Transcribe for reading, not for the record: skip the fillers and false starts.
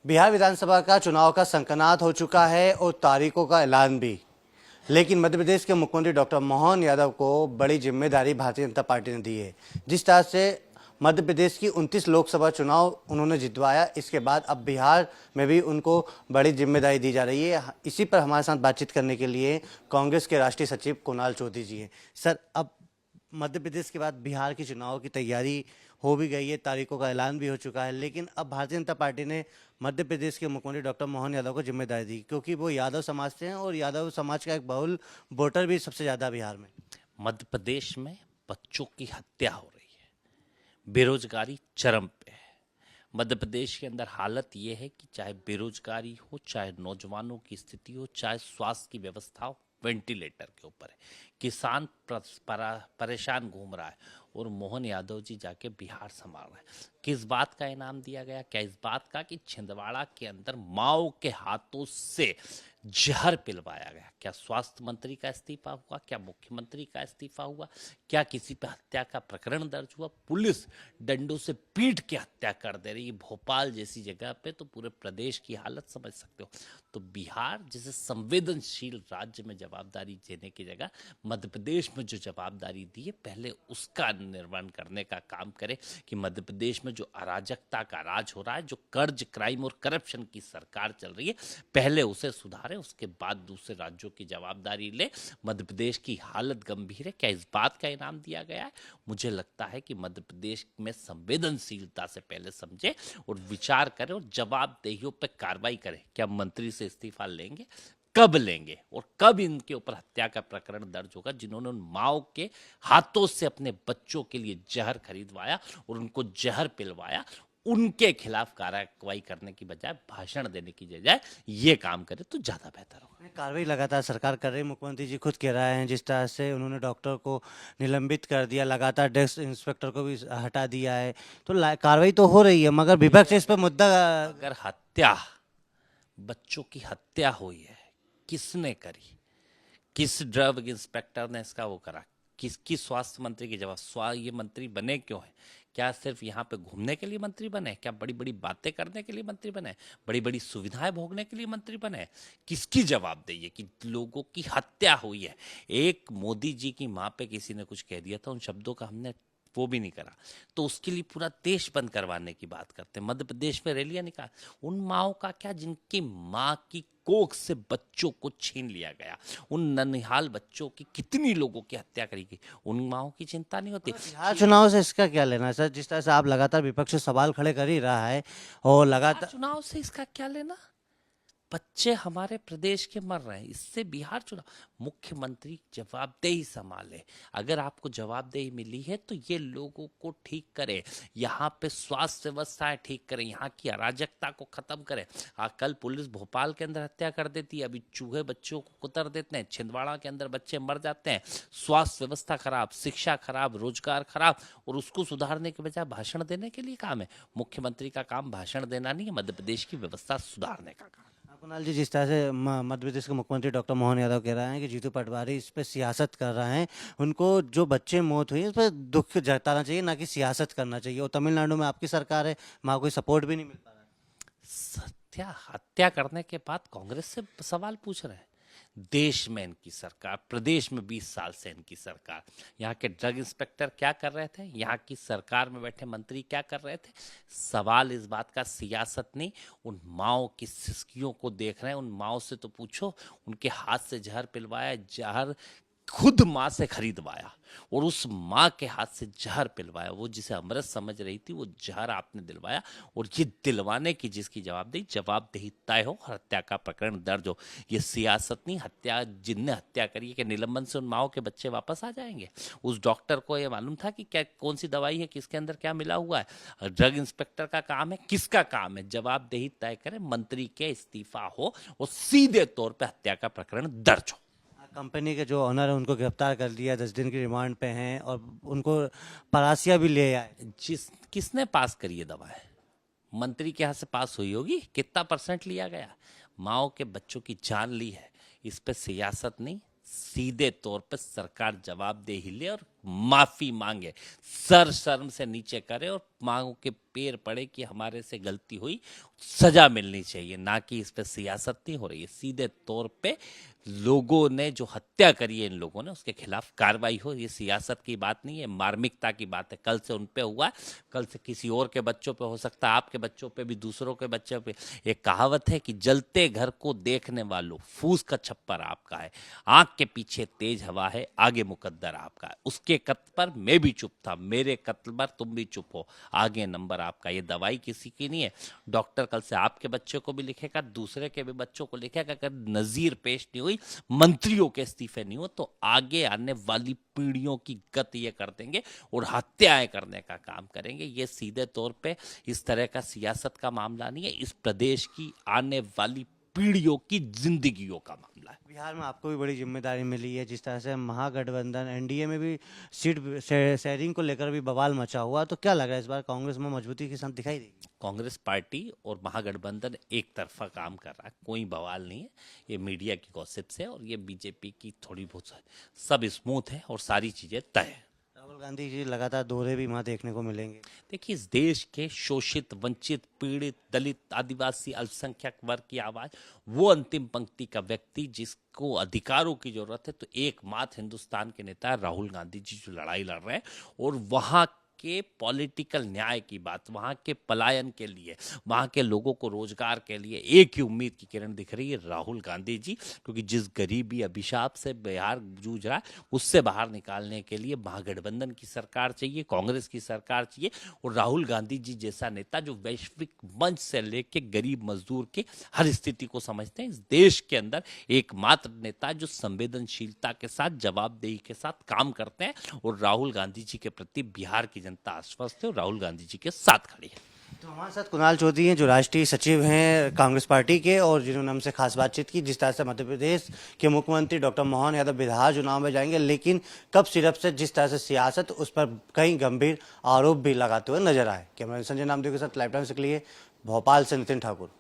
बिहार विधानसभा का चुनाव का संकनात हो चुका है और तारीखों का ऐलान भी। लेकिन मध्य प्रदेश के मुख्यमंत्री डॉक्टर मोहन यादव को बड़ी जिम्मेदारी भारतीय जनता पार्टी ने दी है। जिस तरह से मध्य प्रदेश की 29 लोकसभा चुनाव उन्होंने जितवाया, इसके बाद अब बिहार में भी उनको बड़ी जिम्मेदारी दी जा रही है। इसी पर हमारे साथ बातचीत करने के लिए कांग्रेस के राष्ट्रीय सचिव कुणाल चौधरी जी हैं। सर, अब मध्य प्रदेश के बाद बिहार के चुनाव की तैयारी हो भी गई है, तारीखों का ऐलान भी हो चुका है, लेकिन अब भारतीय जनता पार्टी ने मध्य प्रदेश के मुख्यमंत्री डॉक्टर मोहन यादव को जिम्मेदारी दी, क्योंकि वो यादव समाज से हैं और यादव समाज का एक बहुल वोटर भी सबसे ज़्यादा बिहार में। मध्य प्रदेश में बच्चों की हत्या हो रही है, बेरोजगारी चरम पे है। मध्य प्रदेश के अंदर हालत ये है कि चाहे बेरोजगारी हो, चाहे नौजवानों की स्थिति हो, चाहे स्वास्थ्य की व्यवस्था हो, वेंटिलेटर के ऊपर है। किसान परेशान घूम रहा है और मोहन यादव जी जाके बिहार संभाल रहे हैं। किस बात का इनाम दिया गया? क्या इस बात का कि छिंदवाड़ा के अंदर माओ के हाथों से जहर पिलवाया गया? क्या स्वास्थ्य मंत्री का इस्तीफा हुआ? क्या मुख्यमंत्री का इस्तीफा हुआ? क्या किसी पे हत्या का प्रकरण दर्ज हुआ? पुलिस डंडों से पीट के हत्या कर दे रही है भोपाल जैसी जगह पे, तो पूरे प्रदेश की हालत समझ सकते हो। तो बिहार जैसे संवेदनशील राज्य में जवाबदारी देने की जगह मध्य प्रदेश में जो जवाबदारी दी है, पहले उसका निर्वहन करने का काम करे कि मध्य प्रदेश में जो अराजकता का राज हो रहा है, जो कर्ज, क्राइम और करप्शन की सरकार चल रही है, पहले उसे सुधारे, उसके बाद दूसरे राज्यों की जवाबदारी ले। मध्य प्रदेश की हालत गंभीर है। क्या इस बात का इनाम दिया गया है? मुझे लगता है कि मध्य प्रदेश में संवेदनशीलता से पहले समझे और विचार करे और जवाबदेहियों पर कार्रवाई करे। क्या मंत्री से इस्तीफा लेंगे? कब लेंगे? और कब इनके ऊपर हत्या का प्रकरण दर्ज होगा जिन्होंने उन माओ के हाथों से अपने बच्चों के लिए जहर खरीदवाया और उनको जहर पिलवाया? उनके खिलाफ कार्रवाई करने की बजाय, भाषण देने की बजाय ये काम करे तो ज्यादा बेहतर होगा। कार्रवाई लगातार सरकार कर रही है। मुख्यमंत्री जी खुद कह रहे हैं, जिस तरह से उन्होंने डॉक्टर को निलंबित कर दिया, लगातार डेस्क इंस्पेक्टर को भी हटा दिया है, तो कार्रवाई तो हो रही है, मगर विपक्ष इस पर मुद्दा। अगर हत्या, बच्चों की हत्या हुई है, किसने करी? किस ड्रग इंस्पेक्टर ने इसका वो करा? किसकी स्वास्थ्य मंत्री की जवाब? ये मंत्री बने क्यों है? क्या सिर्फ यहाँ पे घूमने के लिए मंत्री बने? क्या बड़ी बड़ी बातें करने के लिए मंत्री बने? बड़ी बड़ी सुविधाएं भोगने के लिए मंत्री बने? किसकी जवाबदेही है कि लोगों की हत्या हुई है? एक मोदी जी की माँ पे किसी ने कुछ कह दिया था, उन शब्दों का हमने वो भी नहीं करा, तो उसके लिए पूरा देश बंद करवाने की बात करते हैं। मध्य प्रदेश में रैलियां निकाल, उन माओ का क्या जिनकी माँ की कोख से बच्चों को छीन लिया गया? उन ननिहाल बच्चों की कितनी लोगों की हत्या करी गई? उन माओं की चिंता नहीं होती? बिहार चुनाव से इसका क्या लेना है सर? जिस तरह से आप लगातार विपक्ष से सवाल खड़े कर ही रहा है और लगातार चुनाव से इसका क्या लेना? बच्चे हमारे प्रदेश के मर रहे हैं, इससे बिहार चुनाव। मुख्यमंत्री जवाबदेही संभाले। अगर आपको जवाबदेही मिली है तो ये लोगों को ठीक करे, यहाँ पे स्वास्थ्य व्यवस्थाएं ठीक करें, यहाँ की अराजकता को खत्म करें। कल पुलिस भोपाल के अंदर हत्या कर देती है, अभी चूहे बच्चों को कुतर देते हैं, छिंदवाड़ा के अंदर बच्चे मर जाते हैं। स्वास्थ्य व्यवस्था खराब, शिक्षा खराब, रोजगार खराब, और उसको सुधारने के बजाय भाषण देने के लिए काम है। मुख्यमंत्री का काम भाषण देना नहीं है, मध्य प्रदेश की व्यवस्था सुधारने का काम। कुणाल जी, जिस तरह से मध्य प्रदेश के मुख्यमंत्री डॉक्टर मोहन यादव कह रहे हैं कि जीतू पटवारी इस पर सियासत कर रहे हैं, उनको जो बच्चे मौत हुई इस पर दुख जताना चाहिए, ना कि सियासत करना चाहिए। और तमिलनाडु में आपकी सरकार है, वहाँ कोई सपोर्ट भी नहीं मिल पा रहा है। हत्या करने के बाद कांग्रेस से सवाल पूछ रहे हैं? देश में इनकी सरकार, प्रदेश में 20 साल से इनकी सरकार, यहाँ के ड्रग इंस्पेक्टर क्या कर रहे थे? यहाँ की सरकार में बैठे मंत्री क्या कर रहे थे? सवाल इस बात का सियासत नहीं, उन माओ की सिसकियों को देख रहे हैं। उन माओ से तो पूछो, उनके हाथ से जहर पिलवाया, जहर खुद माँ से खरीदवाया और उस माँ के हाथ से जहर पिलवाया। वो जिसे अमृत समझ रही थी, वो जहर आपने दिलवाया, और ये दिलवाने की जिसकी जवाबदेही तय हो, हत्या का प्रकरण दर्ज हो। ये सियासत नहीं। हत्या जिनने हत्या करी है, कि निलंबन से उन माओ के बच्चे वापस आ जाएंगे? उस डॉक्टर को ये मालूम था कि क्या, कौन सी दवाई है, किसके अंदर क्या मिला हुआ है? ड्रग इंस्पेक्टर का काम है, किसका काम है? जवाबदेही तय करे, मंत्री के इस्तीफा हो और सीधे तौर पर हत्या का प्रकरण दर्ज हो। कंपनी के जो ओनर है उनको गिरफ्तार कर लिया, 10 दिन की रिमांड पे हैं, और उनको परासिया भी ले आए। किसने पास करी ये दवाएं? मंत्री के हाथ से पास हुई होगी। कितना % लिया गया? माओ के बच्चों की जान ली है। इस पे सियासत नहीं, सीधे तौर पे सरकार जवाबदेही ले और माफी मांगे, सर शर्म से नीचे करे और मांगों के पैर पड़े कि हमारे से गलती हुई, सजा मिलनी चाहिए, ना कि इस पे सियासत नहीं हो रही है। सीधे तौर पे लोगों ने जो हत्या करी है इन लोगों ने, उसके खिलाफ कार्रवाई हो। ये सियासत की बात नहीं है, मार्मिकता की बात है। कल से उन पे हुआ, कल से किसी और के बच्चों पे हो सकता है, आपके बच्चों पे भी, दूसरों के बच्चों पे। एक कहावत है कि जलते घर को देखने वालों फूस का छप्पर आपका है, आंख के पीछे तेज हवा है, आगे मुकद्दर आपका है। उसके कत्ल पर मैं भी चुप था, मेरे कत्ल पर तुम भी चुप हो, आगे नंबर आपका। ये दवाई किसी की नहीं है। डॉक्टर कल से आपके बच्चे को भी लिखेगा, दूसरे के भी बच्चों को लिखेगा। अगर नजीर पेश नहीं हुई, मंत्रियों के इस्तीफे नहीं हो, तो आगे आने वाली पीढ़ियों की गति ये कर देंगे और हत्याएं करने का काम करेंगे। ये सीधे तौर पे इस तरह का सियासत का मामला नहीं है, इस प्रदेश की आने वाली पीढ़ियों की जिंदगियों का मामला है। बिहार में आपको भी बड़ी जिम्मेदारी मिली है, जिस तरह से महागठबंधन एनडीए में भी सीट शेयरिंग को लेकर भी बवाल मचा हुआ, तो क्या लग रहा है इस बार कांग्रेस में मजबूती के साथ दिखाई देगी? कांग्रेस पार्टी और महागठबंधन एक तरफा काम कर रहा है, कोई बवाल नहीं है। ये मीडिया की गॉसिप्स है और ये बीजेपी की थोड़ी बहुत सब स्मूथ है और सारी चीजें तय है। राहुल गांधी जी लगातार दौरे भी वहाँ देखने को मिलेंगे। देखिए, इस देश के शोषित, वंचित, पीड़ित, दलित, आदिवासी, अल्पसंख्यक वर्ग की आवाज, वो अंतिम पंक्ति का व्यक्ति जिसको अधिकारों की जरूरत है, तो एकमात्र हिंदुस्तान के नेता राहुल गांधी जी जो लड़ाई लड़ रहे हैं। और वहां के पॉलिटिकल न्याय की बात, वहां के पलायन के लिए, वहां के लोगों को रोजगार के लिए एक ही उम्मीद की किरण दिख रही है, राहुल गांधी जी। क्योंकि जिस गरीबी अभिशाप से बिहार जूझ रहा है, उससे बाहर निकालने के लिए महागठबंधन की सरकार चाहिए, कांग्रेस की सरकार चाहिए। और राहुल गांधी जी जैसा नेता जो वैश्विक मंच से लेके गरीब मजदूर के हर स्थिति को समझते हैं, इस देश के अंदर एकमात्र नेता जो संवेदनशीलता के साथ, जवाबदेही के साथ काम करते हैं। और राहुल गांधी जी के प्रति बिहार की जनता आश्वस्त है और राहुल गांधी जी के साथ खड़ी है। तो हमारे साथ कुणाल चौधरी हैं, जो राष्ट्रीय सचिव हैं कांग्रेस पार्टी के, और जिन्होंने हमसे खास बातचीत की। जिस तरह से मध्य प्रदेश के मुख्यमंत्री डॉक्टर मोहन यादव बिहार चुनाव में जाएंगे, लेकिन कब सिर्फ से जिस तरह से सियासत, उस पर कई गंभीर आरोप भी लगाते हुए नजर आए। कैमरा संजय नामदेव के साथ लाइव टाइम्स के लिए भोपाल से नितिन ठाकुर।